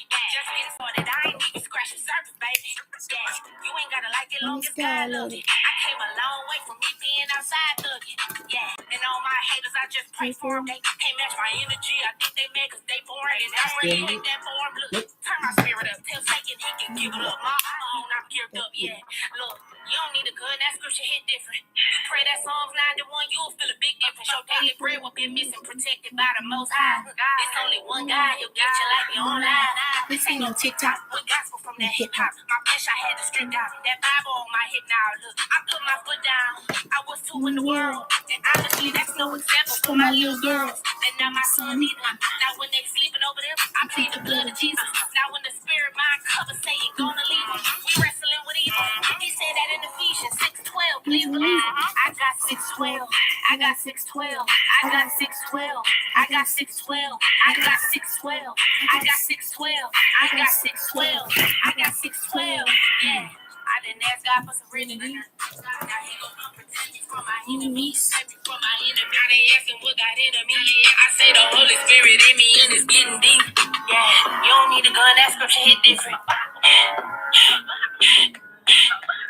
Just getting started, I ain't even scratching surface, baby. Yeah, you ain't gotta like it long as God love it. I came a long way from me being outside thugging. Yeah, and all my haters, I just pray for them. They can't match my energy. I think they mad cause they boring and I really hate that form. Look, turn my spirit up. Tell Satan he can give it up. My own, I'm geared up, yeah. Look, you don't need a gun, that scripture hit different. You pray that Psalms 91, you'll feel a big difference. Your daily bread will be missing, protected by the Most High. It's only one guy, he'll get you like you're online. This ain't no TikTok, with gospel from that hip hop. My flesh, I had to strip out. That Bible on my hip now. Look, I put my foot down. I was two in the world. And honestly, that's no example for my little girls. And now my son either. Now when they sleeping over there, I plead the blood of Jesus. Now when the spirit mind covers, say you gonna leave them. We wrestling with evil. He said that in Ephesians 6:12. Please believe it. I got 6:12. I got 6:12. I got 6:12. I got 6:12. I got 6:12. I got 6:12. I got 6:12. I got 6:12. Yeah. I didn't ask God for some real nigga. Now he gon' come protect me from my enemies. Save me from my enemy. I didn't ask him what got into me. I say the Holy Spirit in me and it's getting deep. Yeah, you don't need a gun, that scripture hit different.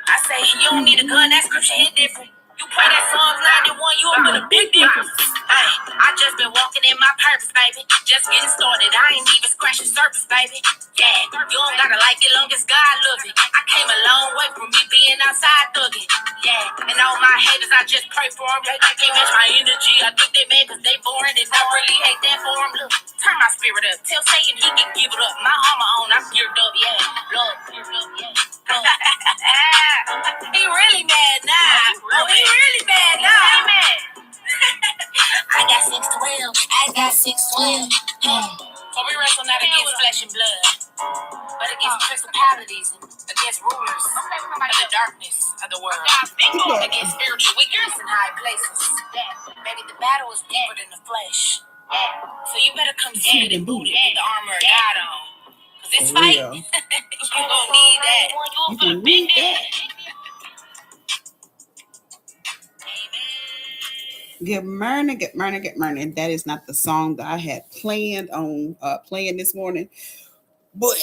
I say you don't need a gun, that scripture hit different. You pray that Psalms 91, you'll feel a big difference. Hey, I just been walking in my purpose, baby. Just getting started, I ain't even scratching surface, baby. Yeah, you don't gotta like it long as God love it. I came a long way from me being outside thugging. Yeah, and all my haters, I just pray for them. They can't match my energy. I think they mad cause they boring and I really hate that for them. Look, turn my spirit up. Tell Satan he can give it up. My armor on, I'm geared up, yeah. Lord, geared up, yeah. He really mad now. Oh, he really mad now. He mad. I got 6:12. I got 6:12. For we wrestle not against flesh and blood, but against principalities and against rulers of the darkness of the world, against spiritual wickedness in high places. Baby, the battle is deeper than the flesh. So you better come suited and booted with the armor of God on. Cause this fight, you gonna need that. You gonna need that. Good morning, good morning, good morning. That is not the song that I had planned on playing this morning, but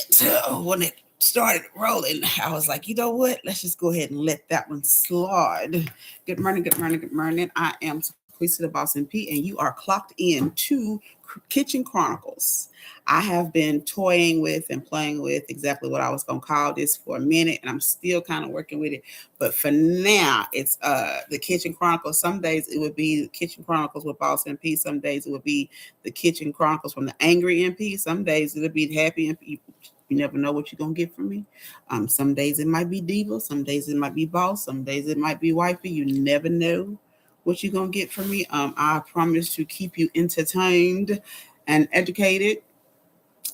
when it started rolling, I was like, you know what? Let's just go ahead and let that one slide. Good morning, good morning, good morning. I am Sequoise the Bo NP, and you are clocked in to Kitchen Chronicles. I have been toying with and playing with exactly what I was going to call this for a minute, and I'm still kind of working with it. But for now, it's the Kitchen Chronicles. Some days it would be Kitchen Chronicles with Boss MP. Some days it would be the Kitchen Chronicles from the Angry MP. Some days it'll be the Happy MP. You never know what you're going to get from me. Some days it might be Diva. Some days it might be Boss. Some days it might be Wifey. You never know what you're going to get from me. I promise to keep you entertained and educated,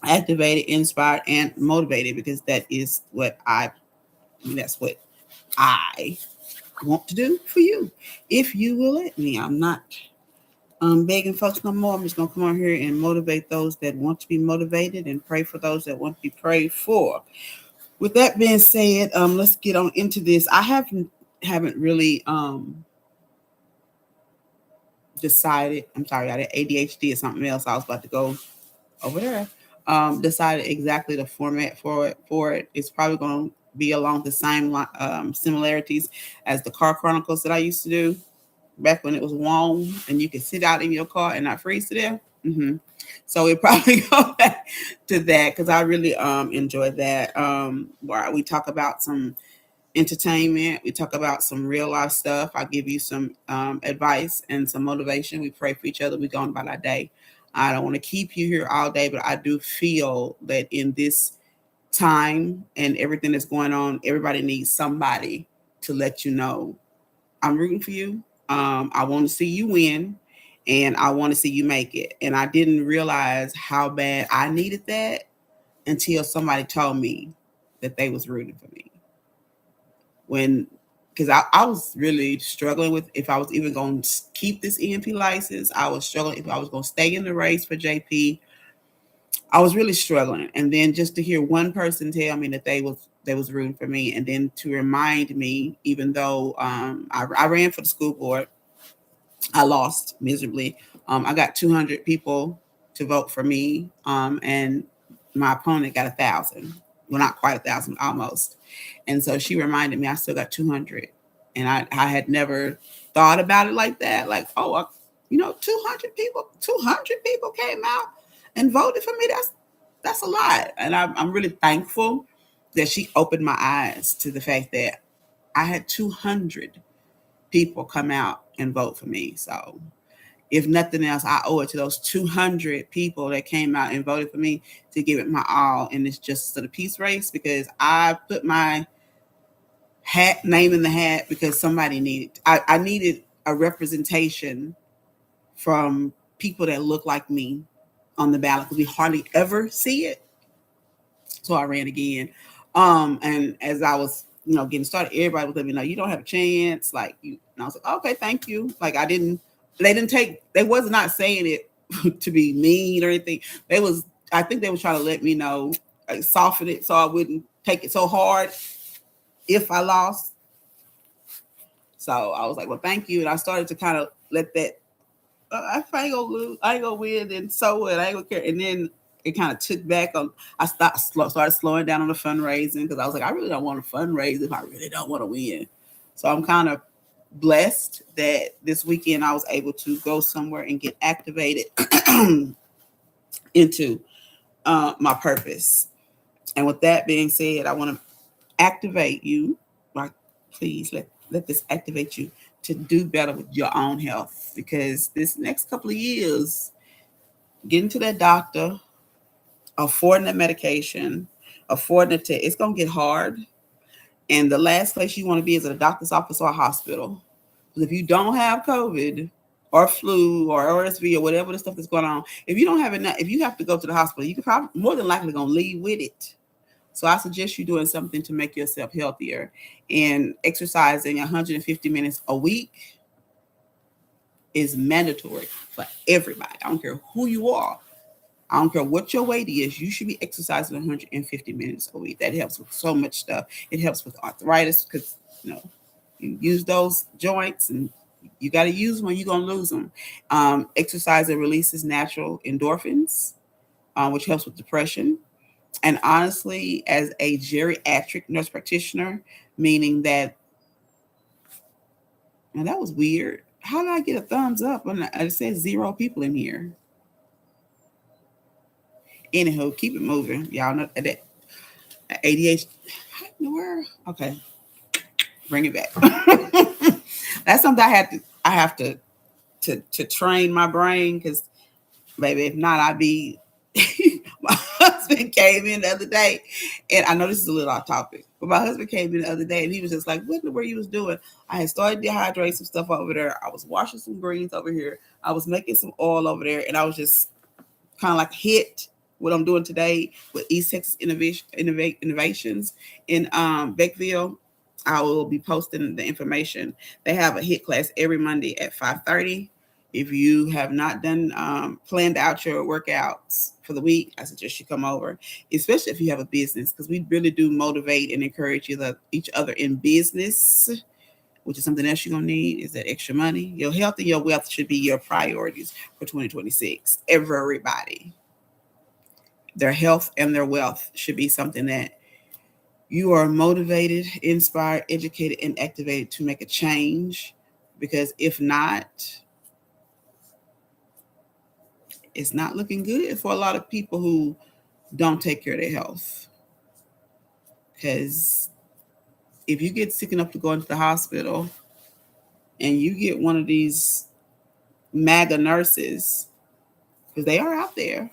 activated, inspired, and motivated, because that's what I want to do for you, if you will let me. I'm not begging folks no more. I'm just going to come on here and motivate those that want to be motivated and pray for those that want to be prayed for. With that being said, let's get on into this. I haven't really decided. I'm sorry, I had ADHD or something else. I was about to go over there. Decided exactly the format for it. It's probably going to be along the same similarities as the car chronicles that I used to do back when it was warm and you could sit out in your car and not freeze to death. So it probably go back to that, because I really enjoy that. Where we talk about some entertainment, we talk about some real life stuff. I give you some advice and some motivation. We pray for each other. We go on about our day. I don't want to keep you here all day, but I do feel that in this time and everything that's going on, everybody needs somebody to let you know, I'm rooting for you. I want to see you win, and I want to see you make it. And I didn't realize how bad I needed that until somebody told me that they was rooting for me. Because I was really struggling with if I was even going to keep this EMP license. I was struggling if I was going to stay in the race for JP. I was really struggling. And then just to hear one person tell me that they was rooting for me, and then to remind me, even though I ran for the school board, I lost miserably. I got 200 people to vote for me, and my opponent got 1,000. Well, not quite 1,000, almost. And so she reminded me I still got 200. And I had never thought about it like that. Like, oh, 200 people came out and voted for me. That's a lot. And I'm really thankful that she opened my eyes to the fact that I had 200 people come out and vote for me. So if nothing else, I owe it to those 200 people that came out and voted for me to give it my all in this Justice of the Peace race, because I put my name in the hat because somebody needed. I needed a representation from people that look like me on the ballot, because we hardly ever see it. So I ran again. And as I was, getting started, everybody was letting me know you don't have a chance. Like you, and I was like, okay, thank you. Like they was not saying it to be mean or anything. I think they was trying to let me know, like, soften it so I wouldn't take it so hard if I lost. So I was like, well, thank you. And I started to kind of let that, if I ain't gonna lose, I ain't gonna win, then so what? I ain't gonna care. And then it kind of took back on, I started slowing down on the fundraising, because I was like, I really don't want to fundraise if I really don't want to win. So I'm kind of blessed that this weekend I was able to go somewhere and get activated into my purpose. And with that being said, I want to activate you. Like, please let this activate you to do better with your own health, because this next couple of years, getting to that doctor, affording that medication, affording the test, it's going to get hard. And the last place you want to be is at a doctor's office or a hospital. Because if you don't have COVID or flu or RSV or whatever the stuff that's going on, if you don't have enough, if you have to go to the hospital, you could probably more than likely going to leave with it. So I suggest you doing something to make yourself healthier, and exercising 150 minutes a week is mandatory for everybody. I don't care who you are. I don't care what your weight is. You should be exercising 150 minutes a week. That helps with so much stuff. It helps with arthritis, because you use those joints, and you got to use them or you're going to lose them. Exercise releases natural endorphins, which helps with depression. And honestly, as a geriatric nurse practitioner, meaning that, and that was weird. How did I get a thumbs up when it says 0 people in here? Anywho, keep it moving. Y'all know that ADHD. What in the world? Okay, bring it back. That's something I have to train my brain, because baby, if not, I'd be. My husband came in the other day, and I know this is a little off topic, but my husband came in the other day, and he was just like, "What in the world you was doing?" I had started dehydrating some stuff over there. I was washing some greens over here. I was making some oil over there, and I was just kind of like hit what I'm doing today with East Texas Innovations in Beckville. I will be posting the information. They have a HIT class every Monday at 5:30. If you have not done planned out your workouts for the week, I suggest you come over, especially if you have a business, because we really do motivate and encourage each other in business, which is something else you're going to need, is that extra money. Your health and your wealth should be your priorities for 2026. Everybody. Their health and their wealth should be something that you are motivated, inspired, educated, and activated to make a change. Because if not, it's not looking good for a lot of people who don't take care of their health. Because if you get sick enough to go into the hospital and you get one of these MAGA nurses, because they are out there,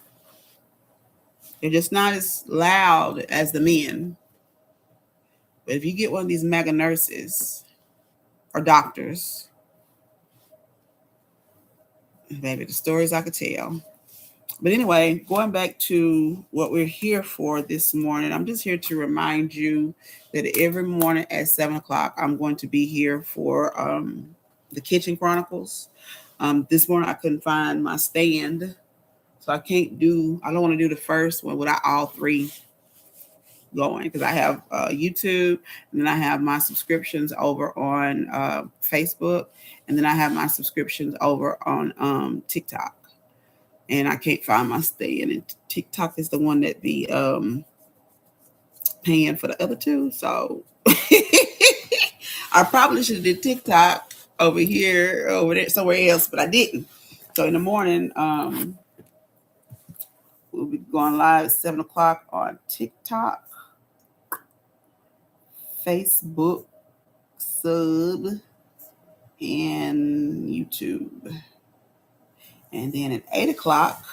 they're just not as loud as the men. But if you get one of these MAGA nurses or doctors, baby, the stories I could tell. But anyway, going back to what we're here for this morning, I'm just here to remind you that every morning at 7:00, I'm going to be here for the Kitchen Chronicles. This morning I couldn't find my stand, so I don't want to do the first one without all three going, because I have YouTube, and then I have my subscriptions over on Facebook, and then I have my subscriptions over on TikTok. and I can't find my staying. And TikTok is the one that be paying for the other two. So I probably should have did TikTok over here, over there, somewhere else, but I didn't. So in the morning, we'll be going live at 7 o'clock on TikTok, Facebook, Sub, and YouTube. And then at 8 o'clock,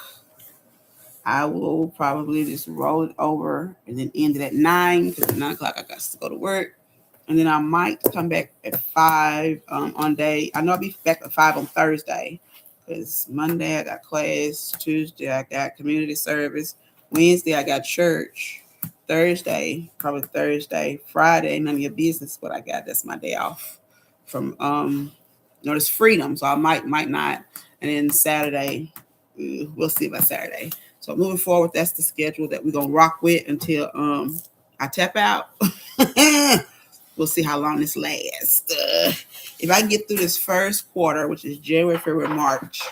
I will probably just roll it over and then end it at 9 because at 9 o'clock I got to go to work. And then I might come back at 5 on day. I know I'll be back at 5 on Thursday because Monday I got class. Tuesday I got community service. Wednesday I got church. Thursday, probably Thursday. Friday, none of your business what I got. That's my day off from it's freedom. So I might not. And then Saturday, we'll see about Saturday. So moving forward, that's the schedule that we're gonna rock with until I tap out. We'll see how long this lasts. If I get through this first quarter, which is January, February, March,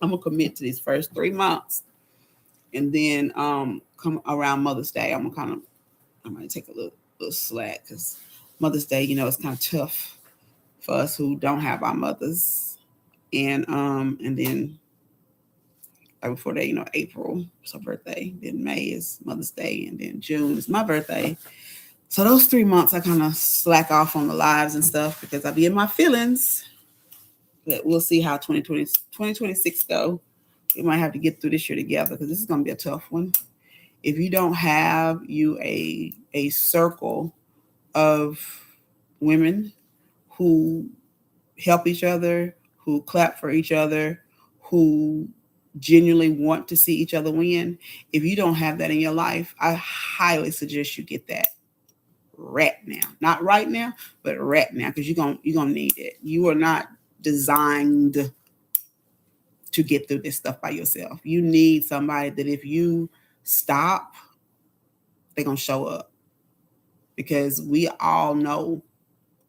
I'm gonna commit to these first 3 months, and then come around Mother's Day, I might take a little slack because Mother's Day, it's kind of tough for us who don't have our mothers, and then right before that, April is her birthday, then May is Mother's Day, and then June is my birthday. So those 3 months, I kind of slack off on the lives and stuff because I be in my feelings. But we'll see how 2026 go. We might have to get through this year together because this is going to be a tough one. If you don't have a circle of women who help each other, who clap for each other, who genuinely want to see each other win, if you don't have that in your life, I highly suggest you get that right now. Not right now, but right now, because you're gonna need it. You are not designed to get through this stuff by yourself. You need somebody that if you stop, they're gonna show up. Because we all know,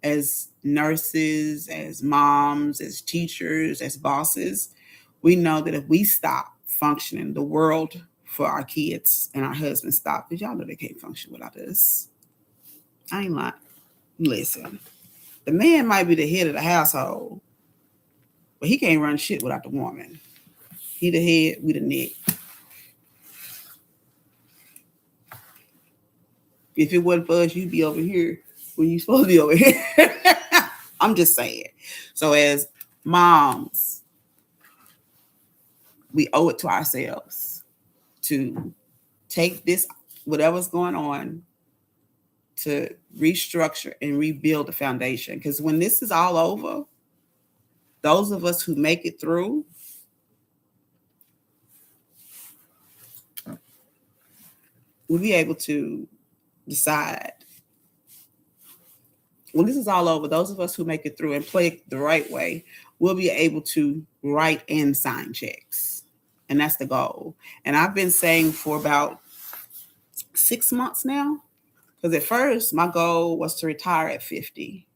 as nurses, as moms, as teachers, as bosses, we know that if we stop functioning, the world for our kids and our husbands stop. Because y'all know they can't function without us. I ain't lying. Listen, the man might be the head of the household, but he can't run shit without the woman. He the head, we the neck. If it wasn't for us, you'd be over here when you supposed to be over here. I'm just saying. So as moms, we owe it to ourselves to take this, whatever's going on, to restructure and rebuild the foundation. Because when this is all over, those of us who make it through, we'll be able to decide. When this is all over, those of us who make it through and play it the right way, we'll be able to write and sign checks. And that's the goal. And I've been saying for about 6 months now, because at first my goal was to retire at 50.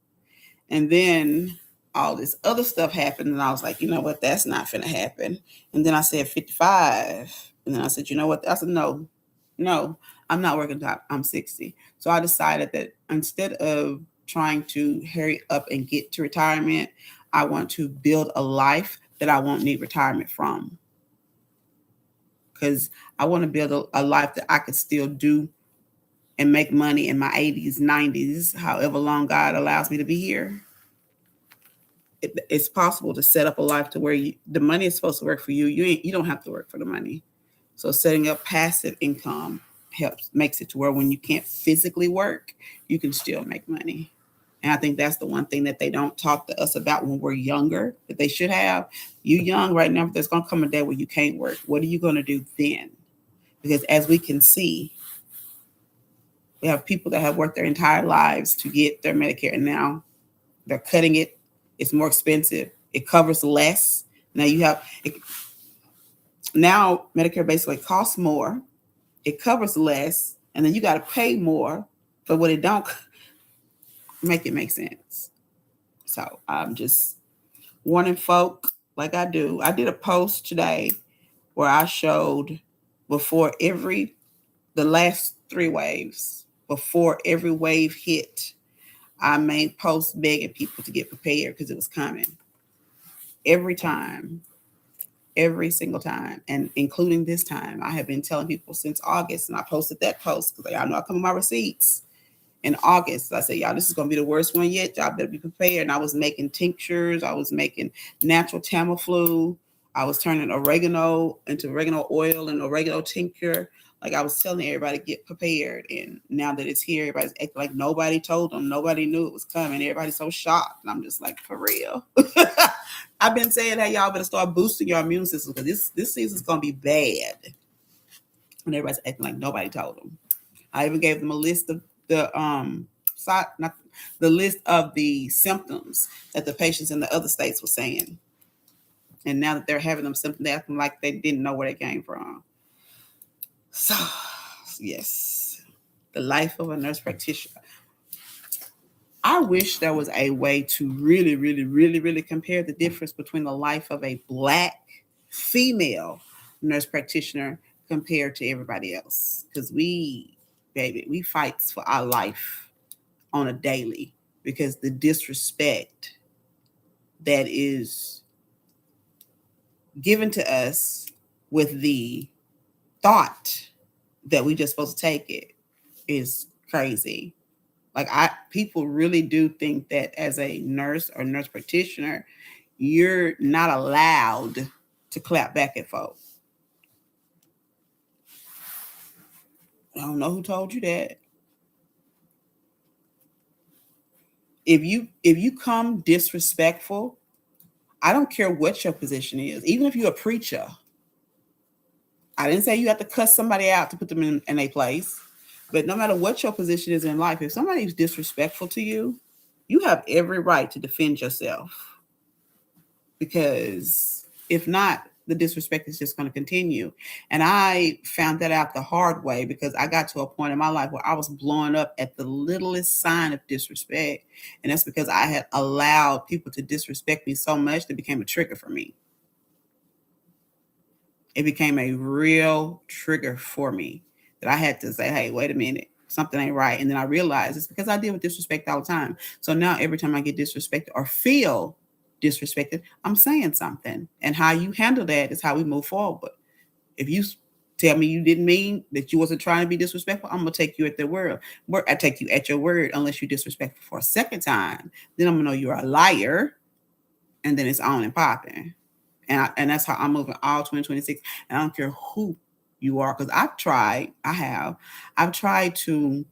And then all this other stuff happened. And I was like, you know what? That's not going to happen. And then I said 55. And then I said, you know what? I said, no, I'm not working until I'm 60. So I decided that instead of trying to hurry up and get to retirement, I want to build a life that I won't need retirement from. Because I want to build a life that I could still do and make money in my 80s, 90s, however long God allows me to be here. It's possible to set up a life to where the money is supposed to work for you. You don't have to work for the money. So setting up passive income makes it to where when you can't physically work, you can still make money. And I think that's the one thing that they don't talk to us about when we're younger, that they should have. You young right now, but there's going to come a day where you can't work. What are you going to do then? Because as we can see, we have people that have worked their entire lives to get their Medicare, and now they're cutting it. It's more expensive. It covers less. Now Medicare basically costs more. It covers less, and then you got to pay more for what it don't make it make sense. So I'm just warning folk like I do. I did a post today where I showed before the last 3 waves, before every wave hit, I made posts begging people to get prepared because it was coming. Every time, every single time, and including this time, I have been telling people since August, and I posted that post because y'all know I come with my receipts. In August, I said, y'all, this is going to be the worst one yet. Y'all better be prepared. And I was making tinctures. I was making natural Tamiflu. I was turning oregano into oregano oil and oregano tincture. Like I was telling everybody, get prepared. And now that it's here, everybody's acting like nobody told them. Nobody knew it was coming. Everybody's so shocked. And I'm just like, for real. I've been saying that y'all better start boosting your immune system because this season's going to be bad. And everybody's acting like nobody told them. I even gave them a list of the list of the symptoms that the patients in the other states were saying. And now that they're having them symptoms, they acting like they didn't know where they came from. So, yes, the life of a nurse practitioner. I wish there was a way to really, really, really, really compare the difference between the life of a Black female nurse practitioner compared to everybody else. Because we fight for our life on a daily because the disrespect that is given to us with the thought that we just supposed to take it is crazy. Like people really do think that as a nurse or nurse practitioner, you're not allowed to clap back at folks. I don't know who told you that. If you come disrespectful, I don't care what your position is, even if you're a preacher. I didn't say you have to cuss somebody out to put them in a place, but no matter what your position is in life, if somebody's disrespectful to you, you have every right to defend yourself. Because if not, the disrespect is just going to continue. And I found that out the hard way because I got to a point in my life where I was blowing up at the littlest sign of disrespect. And that's because I had allowed people to disrespect me so much that it became a trigger for me. It became a real trigger for me that I had to say, hey, wait a minute, something ain't right. And then I realized it's because I deal with disrespect all the time. So now every time I get disrespected or feel disrespected, I'm saying something. And how you handle that is how we move forward. If you tell me you didn't mean that you wasn't trying to be disrespectful, I'm going to take you at their word. I take you at your word unless you're disrespectful for a second time. Then I'm going to know you're a liar. And then it's on and popping. And that's how I'm moving all 2026. And I don't care who you are, because I've tried to,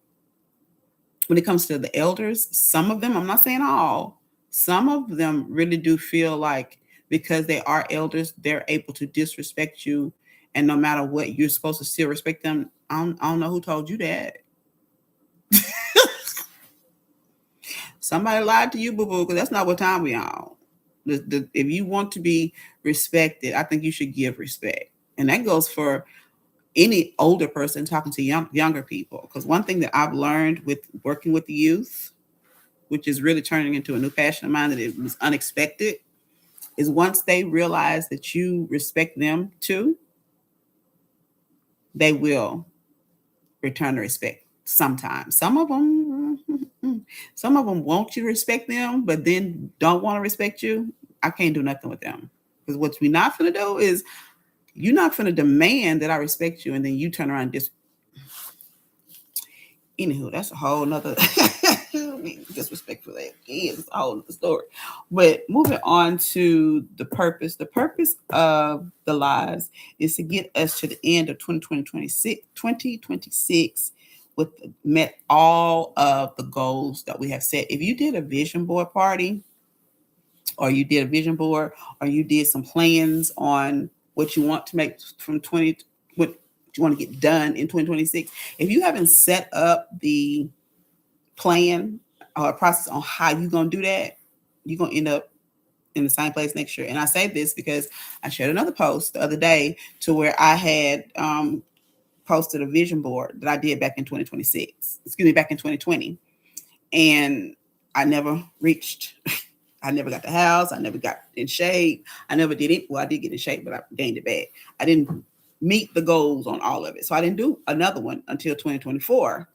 when it comes to the elders, some of them, I'm not saying all, some of them really do feel like because they are elders, they're able to disrespect you. And no matter what, you're supposed to still respect them. I don't know who told you that. Somebody lied to you, boo-boo, because that's not what time we on. If you want to be respected, I think you should give respect. And that goes for any older person talking to younger people. Because one thing that I've learned with working with the youth, which is really turning into a new passion of mine that it was unexpected, is once they realize that you respect them too, they will return the respect sometimes. Some of them want you to respect them, but then don't want to respect you. I can't do nothing with them. Because what we're not going to do is you're not going to demand that I respect you and then you turn around and anywho, that's a whole nother disrespectful is a whole nother story. But moving on to the purpose of the lives is to get us to the end of 2026 with met all of the goals that we have set. If you did a vision board party, or you did a vision board, or you did some plans on what you want to make from what you want to get done in 2026. If you haven't set up the plan or process on how you're going to do that, you're going to end up in the same place next year. And I say this because I shared another post the other day to where I had posted a vision board that I did back in 2020. And I never reached I never got the house. I never got in shape. I never did it. Well, I did get in shape, but I gained it back. I didn't meet the goals on all of it. So I didn't do another one until 2024.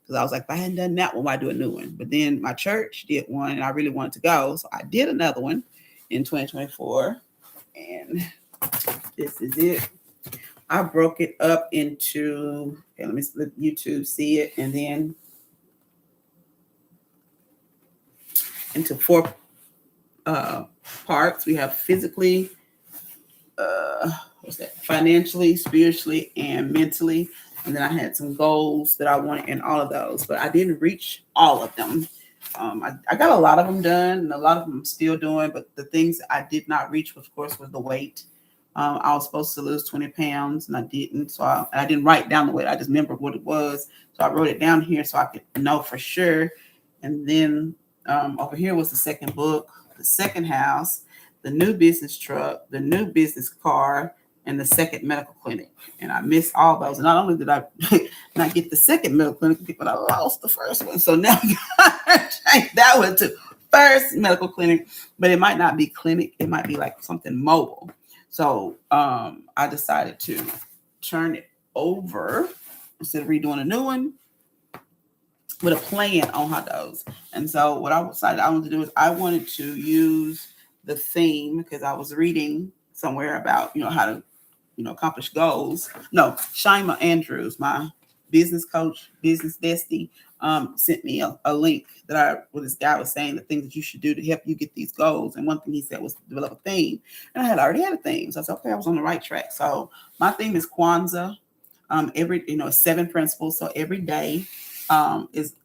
Because I was like, if I hadn't done that one, why do a new one? But then my church did one and I really wanted to go. So I did another one in 2024. And this is it. I broke it up into, okay, let me let YouTube see it, and then into 4 parts. We have physically, what's that? Financially, spiritually, and mentally. And then I had some goals that I wanted in all of those, but I didn't reach all of them. I got a lot of them done, and a lot of them I'm still doing. But the things I did not reach, of course, was the weight. I was supposed to lose 20 pounds, and I didn't. So I didn't write down the weight. I just remembered what it was. So I wrote it down here so I could know for sure. And then over here was the second book, the second house, the new business truck, the new business car, and the second medical clinic. And I missed all those. And not only did I not get the second medical clinic, but I lost the first one. So now I changed that one to first medical clinic. But it might not be clinic. It might be like something mobile. So I decided to turn it over instead of redoing a new one with a plan on how those. And so what I decided I wanted to do is I wanted to use the theme because I was reading somewhere about, how to, accomplish goals. No, Shima Andrews, my business coach, business bestie, sent me a link that where this guy was saying the things that you should do to help you get these goals. And one thing he said was develop a theme. And I had already had a theme. So I said, okay, I was on the right track. So my theme is Kwanzaa. 7 principles. So every day is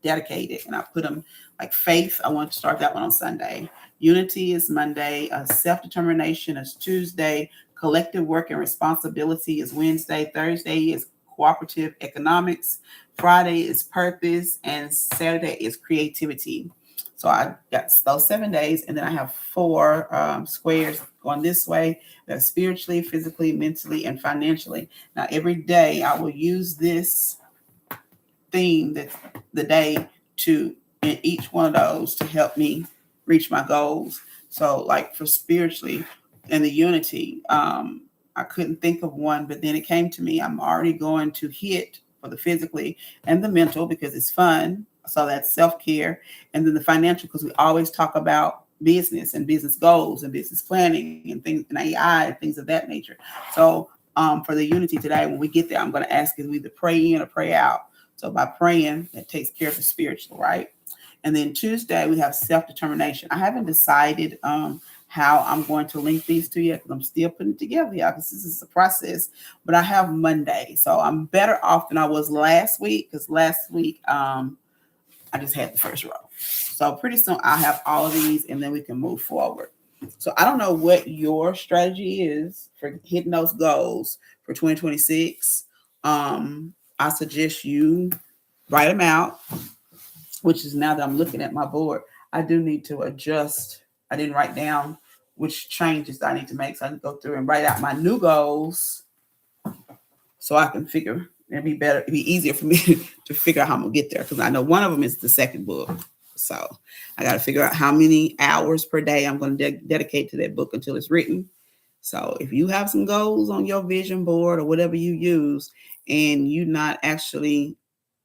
dedicated, and I put them like faith. I want to start that one on Sunday. Unity is Monday. Self-determination is Tuesday. Collective work and responsibility is Wednesday. Thursday is cooperative economics. Friday is purpose, and Saturday is creativity. So I got those 7 days, and then I have 4 squares going this way. That's spiritually, physically, mentally, and financially. Now, every day I will use this theme that the day to in each one of those to help me reach my goals. So, like for spiritually and the unity, I couldn't think of one, but then it came to me. I'm already going to hit for the physically and the mental because it's fun. So that's self-care. And then the financial, because we always talk about business and business goals and business planning and things and AI and things of that nature. So for the unity today, when we get there, I'm going to ask you to either pray in or pray out. So by praying, that takes care of the spiritual, right? And then Tuesday, we have self-determination. I haven't decided how I'm going to link these to you because I'm still putting it together, y'all, because this is a process. But I have Monday. So I'm better off than I was last week because last week I just had the first row. So pretty soon I'll have all of these and then we can move forward. So I don't know what your strategy is for hitting those goals for 2026. I suggest you write them out, which is now that I'm looking at my board, I do need to adjust. I didn't write down which changes I need to make. So I can go through and write out my new goals so I can figure it'd be better. It'd be easier for me to figure out how I'm gonna get there because I know one of them is the second book. So I got to figure out how many hours per day I'm going to dedicate to that book until it's written. So if you have some goals on your vision board or whatever you use, and you're not actually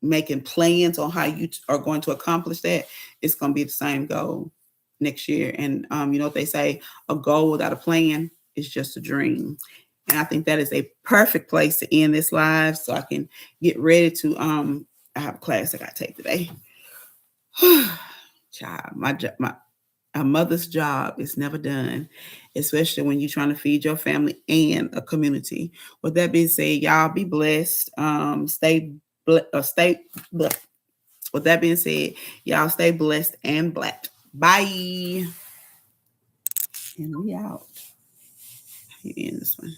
making plans on how you are going to accomplish that, it's going to be the same goal next year. And you know what they say, a goal without a plan is just a dream. And I think that is a perfect place to end this live so I can get ready to I have a class I got to take today. Child, a mother's job is never done, especially when you're trying to feed your family and a community. With that being said, y'all be blessed. Stay. With that being said, y'all stay blessed and black. Bye. And we out. You end this one.